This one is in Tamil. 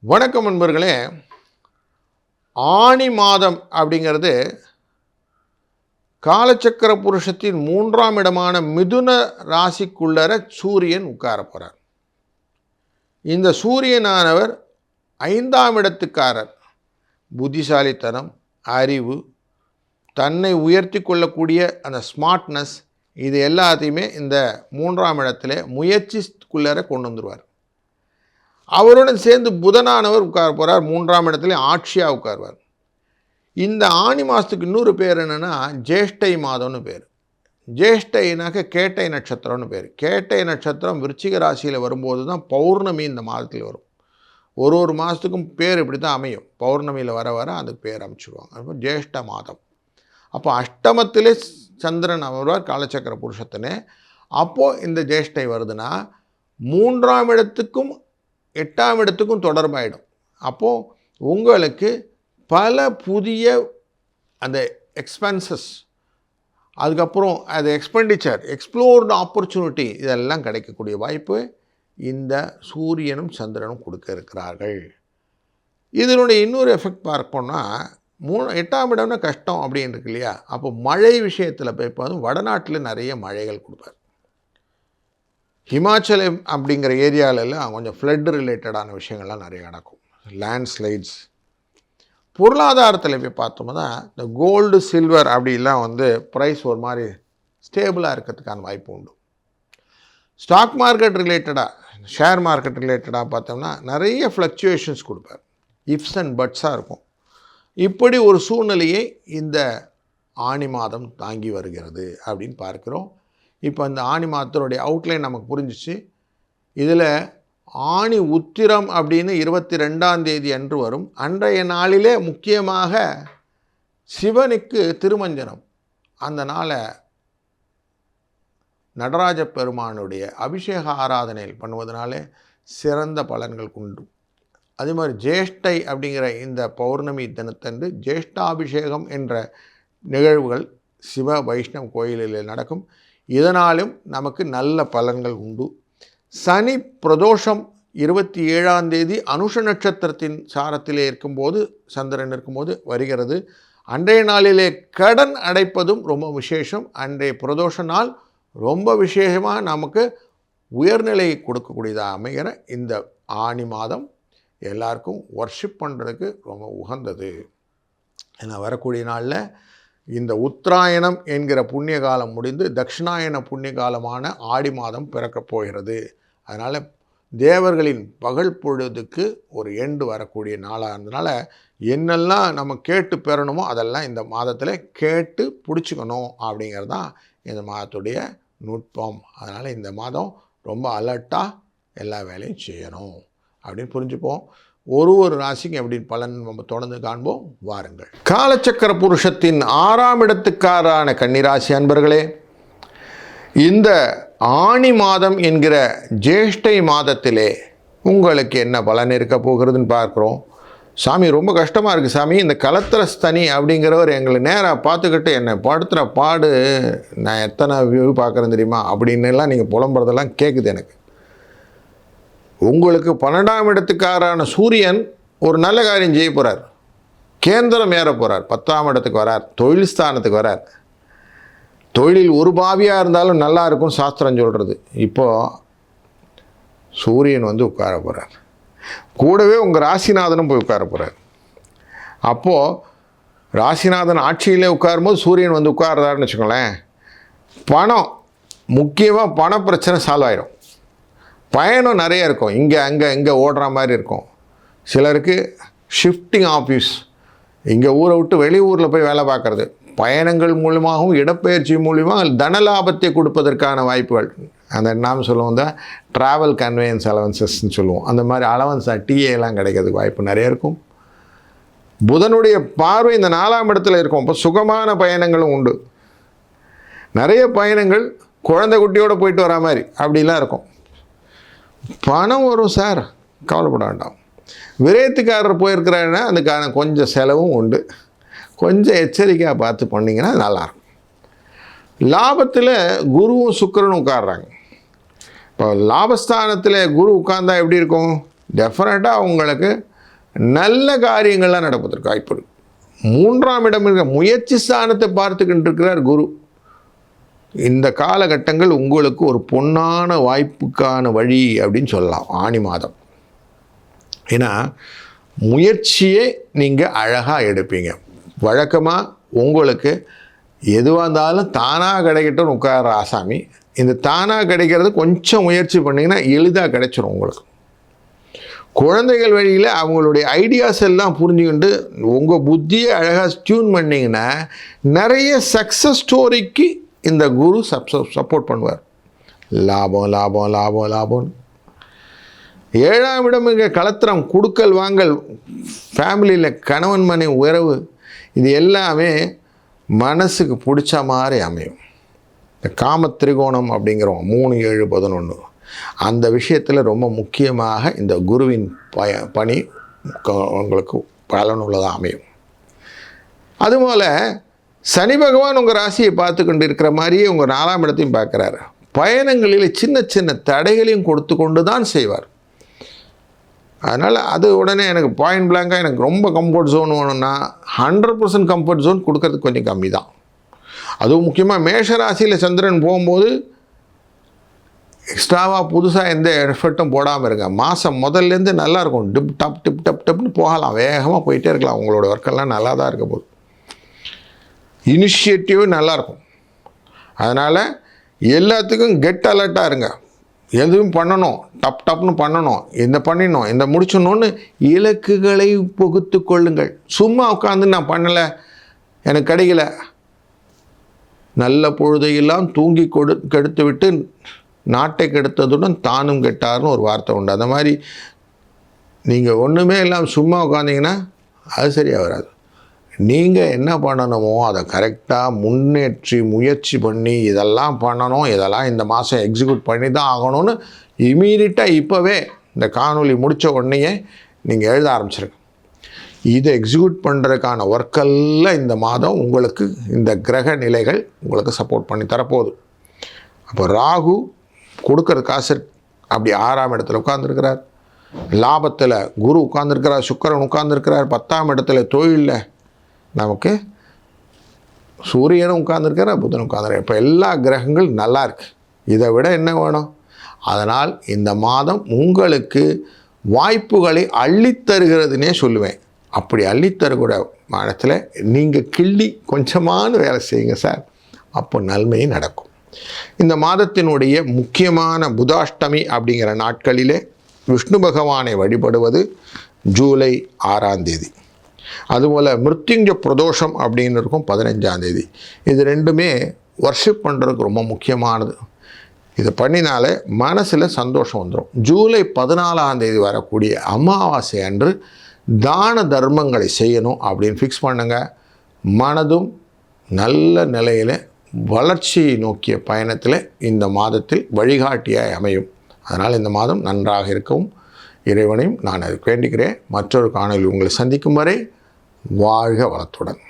வணக்கம் நண்பர்களே. ஆனி மாதம் அப்படிங்கிறது காலச்சக்கர புருஷத்தின் 3ஆம் இடமான மிதுன ராசிக்குள்ளர சூரியன் உட்கார போகிறார். இந்த சூரியனானவர் 5ஆம் இடத்துக்காரர். புத்திசாலித்தனம், அறிவு, தன்னை உயர்த்தி கொள்ளக்கூடிய அந்த ஸ்மார்ட்னஸ், இது எல்லாத்தையுமே இந்த 3ஆம் இடத்துல முயற்சிக்குள்ளர கொண்டு வந்துடுவார். அவருடன் சேர்ந்து புதனானவர் உட்கார போகிறார். 3ஆம் இடத்துல ஆட்சியாக உட்காருவார். இந்த ஆனி மாதத்துக்கு இன்னொரு பேர் என்னென்னா ஜேஷ்டை மாதம்னு பேர். ஜேஷ்டைனாக்க கேட்டை நட்சத்திரம்னு பேர். கேட்டை நட்சத்திரம் விருச்சிக ராசியில் வரும்போது தான் பௌர்ணமி இந்த மாதத்தில் வரும். ஒரு மாதத்துக்கும் பேர் இப்படி தான் அமையும். பௌர்ணமியில் வர வர அதுக்கு பேர் அமைச்சிடுவாங்க. அப்போ ஜேஷ்ட மாதம். அப்போ அஷ்டமத்திலே சந்திரன் வருவார் காலச்சக்கர புருஷத்தினே. அப்போது இந்த ஜேஷ்டை வருதுன்னா 3ஆம் இடத்துக்கும் 8ஆம் இடத்துக்கும் தொடர்பாயிடும். அப்போது உங்களுக்கு பல புதிய அந்த எக்ஸ்பென்சஸ், அதுக்கப்புறம் அது எக்ஸ்பெண்டிச்சர், எக்ஸ்ப்ளோர்டு ஆப்பர்ச்சுனிட்டி, இதெல்லாம் கிடைக்கக்கூடிய வாய்ப்பு இந்த சூரியனும் சந்திரனும் கொடுக்க இருக்கிறார்கள். இதனுடைய இன்னொரு எஃபெக்ட் பார்ப்போம்னா 8ஆம் இடம்னா கஷ்டம் அப்படின்னு இருக்கு இல்லையா. அப்போ மழை விஷயத்தில் போய் இப்போ வடநாட்டில் நிறைய மழைகள் கொடுப்பார். ஹிமாச்சலம் அப்படிங்கிற ஏரியாவிலலாம் கொஞ்சம் ஃப்ளட் ரிலேட்டடான விஷயங்கள்லாம் நிறைய நடக்கும். லேண்ட்ஸ்லைட்ஸ். பொருளாதாரத்தில் போய் பார்த்தோம்னா இந்த கோல்டு, சில்வர் அப்படிலாம் ப்ரைஸ் ஒரு மாதிரி ஸ்டேபிளாக இருக்கிறதுக்கான வாய்ப்பு உண்டு. ஸ்டாக் மார்க்கெட் ரிலேட்டடாக, ஷேர் மார்க்கெட் ரிலேட்டடாக பார்த்தோம்னா நிறைய ஃப்ளக்சுவேஷன்ஸ் கொடுப்பார். இஃப்ஸ் அண்ட் பட்ஸாக இருக்கும். இப்படி ஒரு சூழ்நிலையை இந்த ஆனி மாதம் தாங்கி வருகிறது அப்படின்னு பார்க்குறோம். இப்போ இந்த ஆனி மாதத்தினுடைய அவுட்லைன் நமக்கு புரிஞ்சிச்சு. இதில் ஆனி உத்திரம் அப்படின்னு 22ஆம் தேதி அன்று வரும். அன்றைய நாளிலே முக்கியமாக சிவனுக்கு திருமஞ்சனம், அந்த நாளை நடராஜ பெருமானுடைய அபிஷேக ஆராதனையில் பண்ணுவதனாலே சிறந்த பலன்கள் உண்டு. அதே மாதிரி ஜேஷ்டை அப்படிங்கிற இந்த பௌர்ணமி தினத்தன்று ஜேஷ்டாபிஷேகம் என்ற நிகழ்வுகள் சிவ வைஷ்ணவ கோயிலில் நடக்கும். இதனாலும் நமக்கு நல்ல பலன்கள் உண்டு. சனி பிரதோஷம் 27ஆம் தேதி அனுஷ நட்சத்திரத்தின் சாரத்திலே இருக்கும்போது, சந்திரன் இருக்கும்போது வருகிறது. அன்றைய நாளிலே கடன் அடைப்பதும் ரொம்ப விசேஷம். அன்றைய பிரதோஷ நாள் ரொம்ப விசேஷமாக நமக்கு உயர்நிலையை கொடுக்கக்கூடியதாக அமைகிற இந்த ஆனி மாதம் எல்லாருக்கும் வர்ஷிப் பண்ணுறதுக்கு ரொம்ப உகந்தது. ஏன்னா வரக்கூடிய நாளில் இந்த உத்தராயணம் என்கிற புண்ணிய காலம் முடிந்து தட்சிணாயன புண்ணிய காலமான ஆடி மாதம் பிறக்கப் போகிறது. அதனால் தேவர்களின் பகல் பொழுதுக்கு ஒரு எண்டு வரக்கூடிய நாளாக இருந்ததுனால என்னெல்லாம் நம்ம கேட்டு பெறணுமோ அதெல்லாம் இந்த மாதத்தில் கேட்டு பிடிச்சிக்கணும் அப்படிங்கிறது தான் இந்த மாதத்துடைய நுட்பம். அதனால் இந்த மாதம் ரொம்ப அலர்ட்டாக எல்லா வேலையும் செய்யணும் அப்படின்னு புரிஞ்சுப்போம். ஒரு ராசிக்கு எப்படி பலன் நம்ம தொடர்ந்து காண்போம். வாருங்கள். காலச்சக்கர புருஷத்தின் 6ஆம் இடத்துக்காரான கன்னிராசி அன்பர்களே, இந்த ஆனி மாதம் என்கிற ஜேஷ்டை மாதத்திலே உங்களுக்கு என்ன பலன் இருக்க போகிறதுன்னு பார்க்குறோம். சாமி ரொம்ப கஷ்டமாக இருக்குது சாமி, இந்த கலத்திரஸ்தனி அப்படிங்கிறவர் எங்களை நேராக பார்த்துக்கிட்டு என்னை படுத்துகிற பாடு நான் எத்தனை வியூ பார்க்குறேன் தெரியுமா அப்படின்னுலாம் நீங்கள் புலம்புறதெல்லாம் கேட்குது எனக்கு. உங்களுக்கு 12ஆம் இடத்துக்காரான சூரியன் ஒரு நல்ல காரியம் செய்ய போகிறார். கேந்திரம் ஏற போகிறார். 10ஆம் இடத்துக்கு வரார். தொழில் ஸ்தானத்துக்கு வரார். தொழிலில் ஒரு பாவியாக இருந்தாலும் நல்லா இருக்கும் சாஸ்திரம் சொல்கிறது. இப்போது சூரியன் உட்கார போகிறார். கூடவே உங்கள் ராசிநாதனும் போய் உட்கார போகிறார். அப்போது ராசிநாதன் ஆட்சியிலே உட்காரும்போது சூரியன் உட்கார்றாருன்னு வச்சுக்கோங்களேன், பணம், முக்கியமாக பண பிரச்சனை சால்வ் ஆகிடும். பயணம் நிறைய இருக்கும். இங்கே ஓடுற மாதிரி இருக்கும். சிலருக்கு ஷிஃப்டிங் ஆஃபீஸ், இங்கே ஊரை விட்டு வெளியூரில் போய் வேலை பார்க்குறது, பயணங்கள் மூலமாகவும் இடப்பெயர்ச்சி மூலியமாக தன லாபத்தை கொடுப்பதற்கான வாய்ப்புகள். அந்த நாம் சொல்லுவோம் தான் ட்ராவல் கன்வேயன்ஸ் அலவன்சஸ்ன்னு சொல்லுவோம். அந்த மாதிரி அலவன்ஸாக டிஏலாம் கிடைக்கிறதுக்கு வாய்ப்பு நிறைய இருக்கும். புதனுடைய பார்வை இந்த 4ஆம் இடத்துல இருக்கும். இப்போ சுகமான பயணங்களும் உண்டு. நிறைய பயணங்கள் குழந்தை குட்டியோடு போயிட்டு வரா மாதிரி அப்படிலாம் இருக்கும். பணம் வரும் சார், கவலைப்பட வேண்டாம். விரயத்துக்காரர் போயிருக்கிறாருன்னா அதுக்கான கொஞ்சம் செலவும் உண்டு. கொஞ்சம் எச்சரிக்கையாக பார்த்து பண்ணிங்கன்னா நல்லாயிருக்கும். லாபத்தில் குருவும் சுக்கிரனும் உட்கார்றாங்க. இப்போ லாபஸ்தானத்தில் குரு உட்கார்ந்தா எப்படி இருக்கும்? டெஃபினட்டாக உங்களுக்கு நல்ல காரியங்கள்லாம் நடப்பதற்கு வாய்ப்பு இருக்குது. 3ஆம் இடம் இருக்க முயற்சி ஸ்தானத்தை பார்த்துக்கிட்டு இருக்கிறார் குரு. இந்த காலகட்டங்கள் உங்களுக்கு ஒரு பொன்னான வாய்ப்புக்கான வழி அப்படின்னு சொல்லலாம் ஆனி மாதம். ஏன்னா முயற்சியே நீங்கள் அழகாக எடுப்பீங்க. வழக்கமாக உங்களுக்கு எதுவாக இருந்தாலும் தானாக கிடைக்கட்டும்னு உட்கார ஆசாமி. இந்த தானாக கிடைக்கிறது கொஞ்சம் முயற்சி பண்ணிங்கன்னா எளிதாக கிடைச்சிரும் உங்களுக்கு. குழந்தைகள் வழியில் அவங்களுடைய ஐடியாஸ் எல்லாம் புரிஞ்சுக்கிட்டு உங்கள் புத்தியை அழகாக டியூன் பண்ணிங்கன்னா நிறைய சக்ஸஸ் ஸ்டோரிக்கு இந்த குரு சப்போர்ட் பண்ணுவார். லாபம் லாபம் லாபம் லாபம். 7ஆம் இடம் இங்கே கலத்திரம், கொடுக்கல் வாங்கல், ஃபேமிலியில் கணவன் மனைவி உறவு, இது எல்லாமே மனசுக்கு பிடிச்ச மாதிரி அமையும். இந்த காம திரிகோணம் அப்படிங்கிறோம் 3, 7, 11 அந்த விஷயத்தில் ரொம்ப முக்கியமாக இந்த குருவின் பணி உங்களுக்கு பலனுள்ளதாக அமையும். அதுபோல் சனி பகவான் உங்கள் ராசியை பார்த்து கொண்டு இருக்கிற மாதிரியே உங்கள் 4ஆம் இடத்தையும் பார்க்குறாரு. பயணங்களில் சின்ன சின்ன தடைகளையும் கொடுத்து கொண்டு தான் செய்வார். அதனால் அது உடனே எனக்கு பாயிண்ட் பிளாங்காக எனக்கு ரொம்ப கம்ஃபர்ட் ஜோன் வேணும்னா 100% கம்ஃபர்ட் ஜோன் கொடுக்கறதுக்கு கொஞ்சம் கம்மி தான். அதுவும் முக்கியமாக மேஷ ராசியில் சந்திரன் போகும்போது எக்ஸ்ட்ராவாக புதுசாக எந்த எஃபர்ட்டும் போடாமல் இருங்க. மாதம் முதல்லேருந்து நல்லாயிருக்கும். டிப் டப்னு போகலாம், வேகமாக போயிட்டே இருக்கலாம். உங்களோட ஒர்க்கெல்லாம் நல்லா தான் இருக்க போகுது. இனிஷியேட்டிவ் நல்லாயிருக்கும். அதனால் எல்லாத்துக்கும் கெட் அலர்ட்டாக இருங்க. எதுவும் பண்ணணும், டப்னு பண்ணணும், இந்த பண்ணிடணும், இந்த முடிச்சணும்னு இலக்குகளை புகுத்து கொள்ளுங்கள். சும்மா உட்காந்து நான் பண்ணலை, எனக்கு கிடைக்கல, நல்ல பொழுதையெல்லாம் தூங்கி கெடுத்து விட்டு நாட்டை கெடுத்ததுடன் தானும் கெட்டார்னு ஒரு வார்த்தை உண்டு. அந்த மாதிரி நீங்கள் ஒன்றுமே இல்லாமல் சும்மா உட்காந்திங்கன்னா அது சரியாக வராது. நீங்கள் என்ன பண்ணணுமோ அதை கரெக்டாக முன்னேற்றி முயற்சி பண்ணி இதெல்லாம் பண்ணணும், இதெல்லாம் இந்த மாதம் எக்ஸிக்யூட் பண்ணி தான் ஆகணும்னு இமீடியட்டாக இப்போவே இந்த காணொலி முடித்த உடனேயே நீங்கள் எழுத ஆரம்பிச்சிருங்க. இதை எக்ஸிக்யூட் பண்ணுறதுக்கான ஒர்க்கெல்லாம் இந்த மாதம் உங்களுக்கு இந்த கிரக நிலைகள் உங்களுக்கு சப்போர்ட் பண்ணி தரப்போகுது. அப்போ ராகு கொடுக்குற காசு அப்படி 6ஆம் இடத்துல உட்கார்ந்துருக்கிறார். லாபத்தில் குரு உட்கார்ந்துருக்கிறார், சுக்கிரன் உட்கார்ந்துருக்கிறார். 10ஆம் இடத்துல தொழிலில் நமக்கு சூரியனும் உட்கார்ந்துருக்கிறார், புதனும் உட்கார்ந்துருக்கார். இப்போ எல்லா கிரகங்கள் நல்லா இருக்குது. இதை விட என்ன வேணும்? அதனால் இந்த மாதம் உங்களுக்கு வாய்ப்புகளை அள்ளித்தருகிறதுனே சொல்லுவேன். அப்படி அள்ளித்தருகிற மாதத்தில் நீங்கள் கிள்ளி கொஞ்சமான வேலை செய்யுங்க சார், அப்போ நன்மை நடக்கும். இந்த மாதத்தினுடைய முக்கியமான புதாஷ்டமி அப்படிங்கிற நாட்களிலே விஷ்ணு பகவானை வழிபடுவது ஜூலை 6ஆம் தேதி. அதுபோல் மிருத்யுஞ்ச பிரதோஷம் அப்படின்னு இருக்கும் 15ஆம் தேதி. இது ரெண்டுமே வர்ஷிப் பண்ணுறதுக்கு ரொம்ப முக்கியமானது. இதை பண்ணினாலே மனசில் சந்தோஷம் வந்துடும். ஜூலை 14ஆம் தேதி வரக்கூடிய அமாவாசை அன்று தான தர்மங்களை செய்யணும் அப்படின்னு ஃபிக்ஸ் பண்ணுங்கள். மனதும் நல்ல நிலையில் வளர்ச்சியை நோக்கிய பயணத்தில் இந்த மாதத்தில் வழிகாட்டியாய் அமையும். அதனால் இந்த மாதம் நன்றாக இருக்கவும் இறைவனையும் நான் அதுக்கு வேண்டிக்கிறேன். மற்றொரு காணொளி உங்களை சந்திக்கும் வரை வாழ்க வளத்துடன்.